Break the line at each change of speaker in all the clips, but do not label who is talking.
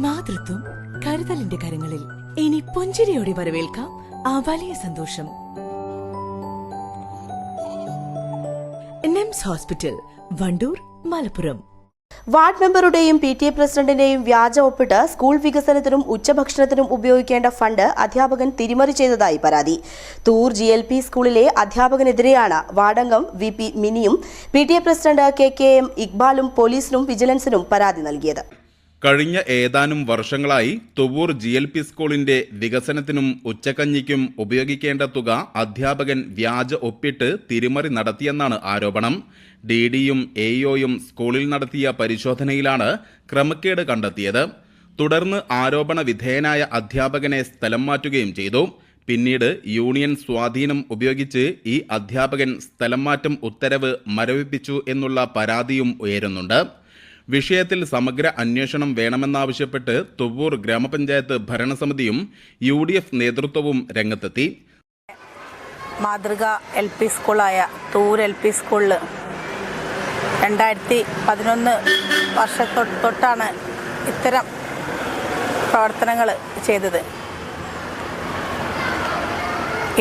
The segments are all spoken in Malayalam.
മാതൃത്വം കരുതലിന്റെ കരങ്ങളിൽ. ഇനി പുഞ്ചിരിയോടെ വരവേൽക്കാം ആ വലിയ സന്തോഷം. NIMS hospital, Wandoor, Malappuram.
Ward മെമ്പറുടെയും PTA പ്രസിഡന്റിന്റെയും വ്യാജ ഒപ്പിട്ട് സ്കൂൾ വികസനത്തിനും ഉച്ചഭക്ഷണത്തിനും ഉപയോഗിക്കേണ്ട ഫണ്ട് അധ്യാപകൻ തിരിമറി ചെയ്തതായി പരാതി. തൂർ GLP സ്കൂളിലെ അധ്യാപകനെതിരെയാണ് വാർഡംഗം VP മിനിയും PTA പ്രസിഡന്റ് KKM ഇക്ബാലും പോലീസിനും വിജിലൻസിനും പരാതി നൽകിയത്.
കഴിഞ്ഞ ഏതാനും വർഷങ്ങളായി തുവൂർ GLP സ്കൂളിന്റെ വികസനത്തിനും ഉച്ചക്കഞ്ഞിക്കും ഉപയോഗിക്കേണ്ട തുക അധ്യാപകൻ വ്യാജ ഒപ്പിട്ട് തിരിമറി നടത്തിയെന്നാണ് ആരോപണം. DDയും AEOയും സ്കൂളിൽ നടത്തിയ പരിശോധനയിലാണ് ക്രമക്കേട് കണ്ടെത്തിയത്. തുടർന്ന് ആരോപണ വിധേയനായ അധ്യാപകനെ സ്ഥലം മാറ്റുകയും ചെയ്തു. പിന്നീട് യൂണിയൻ സ്വാധീനം ഉപയോഗിച്ച് ഈ അധ്യാപകൻ സ്ഥലം മാറ്റം ഉത്തരവ് മരവിപ്പിച്ചു എന്നുള്ള പരാതിയും ഉയരുന്നുണ്ട്. വിഷയത്തിൽ സമഗ്ര അന്വേഷണം വേണമെന്നാവശ്യപ്പെട്ട് തുവൂർ ഗ്രാമപഞ്ചായത്ത് ഭരണസമിതിയും UDF നേതൃത്വവും രംഗത്തെത്തി.
മാതൃക LP സ്കൂളായ തൂർ LP സ്കൂളിൽ 2011 വർഷത്തൊട്ടാണ് ഇത്തരം പ്രവർത്തനങ്ങൾ ചെയ്തത്.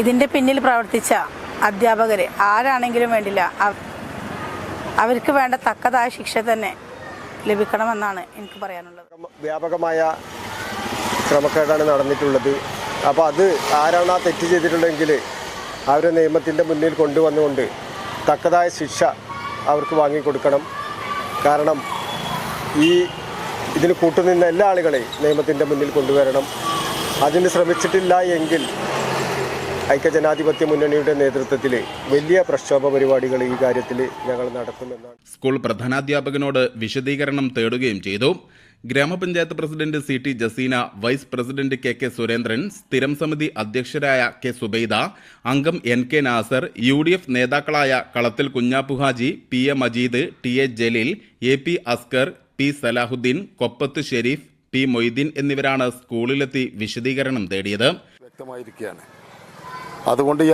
ഇതിൻ്റെ പിന്നിൽ പ്രവർത്തിച്ച അധ്യാപകർ ആരാണെങ്കിലും വേണ്ടില്ല, അവർക്ക് വേണ്ട തക്കതായ ശിക്ഷ തന്നെ ലഭിക്കണമെന്നാണ് എനിക്ക് പറയാനുള്ളത്.
വ്യാപകമായ ക്രമക്കേടാണ് നടന്നിട്ടുള്ളത്. അപ്പോൾ അത് ആരാണ് ആ തെറ്റ് ചെയ്തിട്ടുള്ളതെങ്കിൽ അവരെ നിയമത്തിൻ്റെ മുന്നിൽ കൊണ്ടുവന്നുകൊണ്ട് തക്കതായ ശിക്ഷ അവർക്ക് വാങ്ങിക്കൊടുക്കണം. കാരണം ഇതിന് കൂട്ടുനിന്ന എല്ലാ ആളുകളെയും നിയമത്തിൻ്റെ മുന്നിൽ കൊണ്ടുവരണം. അതിന് ശ്രമിച്ചിട്ടില്ല എങ്കിൽ ഐക്യജനാധിപത്യ മുന്നണിയുടെ നേതൃത്വത്തിൽ വലിയ പ്രക്ഷോഭ പരിപാടികൾ ഈ കാര്യത്തിൽ ഞങ്ങൾ നടത്തുമെന്നാണ്.
സ്കൂൾ പ്രധാനാധ്യാപകനോട് വിശദീകരണം തേടുകയും ചെയ്തു. ഗ്രാമപഞ്ചായത്ത് president CT Jaseena, vice president KK Surendran, സ്ഥിരം സമിതി അധ്യക്ഷരായ K സുബൈദ, അംഗം NK നാസർ, UDF നേതാക്കളായ കളത്തിൽ Kunjappu Haji, PA Majeed, TA Jaleel, AP Askar, P Salahuddin, കൊപ്പത്ത് Sharif, P Moideen എന്നിവരാണ് സ്കൂളിലെത്തി വിശദീകരണം തേടിയത്.
വ്യക്തമായിരിക്കുകയാണ്. അതുകൊണ്ട് ഈ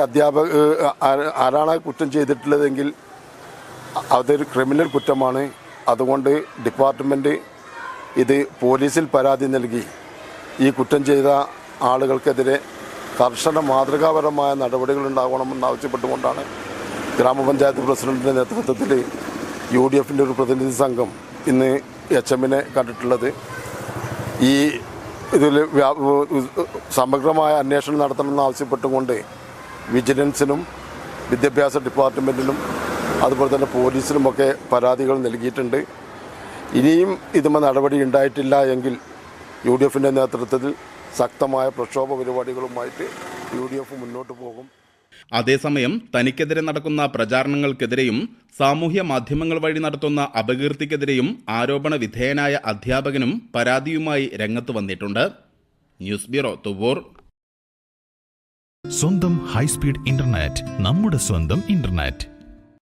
ആരാണ് കുറ്റം ചെയ്തിട്ടുള്ളതെങ്കിൽ അതൊരു ക്രിമിനൽ കുറ്റമാണ്. അതുകൊണ്ട് ഡിപ്പാർട്ട്മെൻറ്റ് ഇത് പോലീസിൽ പരാതി നൽകി ഈ കുറ്റം ചെയ്ത ആളുകൾക്കെതിരെ കർശന മാതൃകാപരമായ നടപടികൾ ഉണ്ടാകണമെന്ന് ആവശ്യപ്പെട്ടുകൊണ്ടാണ് ഗ്രാമപഞ്ചായത്ത് പ്രസിഡന്റിൻ്റെ നേതൃത്വത്തിൽ UDFൻ്റെ ഒരു പ്രതിനിധി സംഘം ഇന്ന് HMനെ കണ്ടിട്ടുള്ളത്. ഈ ഇതിൽ സമഗ്രമായ അന്വേഷണം നടത്തണമെന്ന് ആവശ്യപ്പെട്ടുകൊണ്ട് വിജിലൻസിനും വിദ്യാഭ്യാസ ഡിപ്പാർട്ട്മെൻറ്റിനും അതുപോലെ തന്നെ പോലീസിനുമൊക്കെ പരാതികൾ നൽകിയിട്ടുണ്ട്. ഇനിയും ഇതുമായി നടപടി ഉണ്ടായിട്ടില്ല എങ്കിൽ UDFൻ്റെ നേതൃത്വത്തിൽ ശക്തമായ പ്രക്ഷോഭ പരിപാടികളുമായിട്ട് UDF മുന്നോട്ട് പോകും.
അതേസമയം തനിക്കെതിരെ നടക്കുന്ന പ്രചാരണങ്ങൾക്കെതിരെയും സാമൂഹ്യ മാധ്യമങ്ങൾ വഴി നടത്തുന്ന അപകീർത്തിക്കെതിരെയും ആരോപണ വിധേയനായ അധ്യാപകനും പരാതിയുമായി രംഗത്ത് വന്നിട്ടുണ്ട്. News bureau, Thuvur.
സ്വന്തം ഹൈസ്പീഡ് ഇന്റർനെറ്റ്, നമ്മുടെ സ്വന്തം ഇന്റർനെറ്റ്.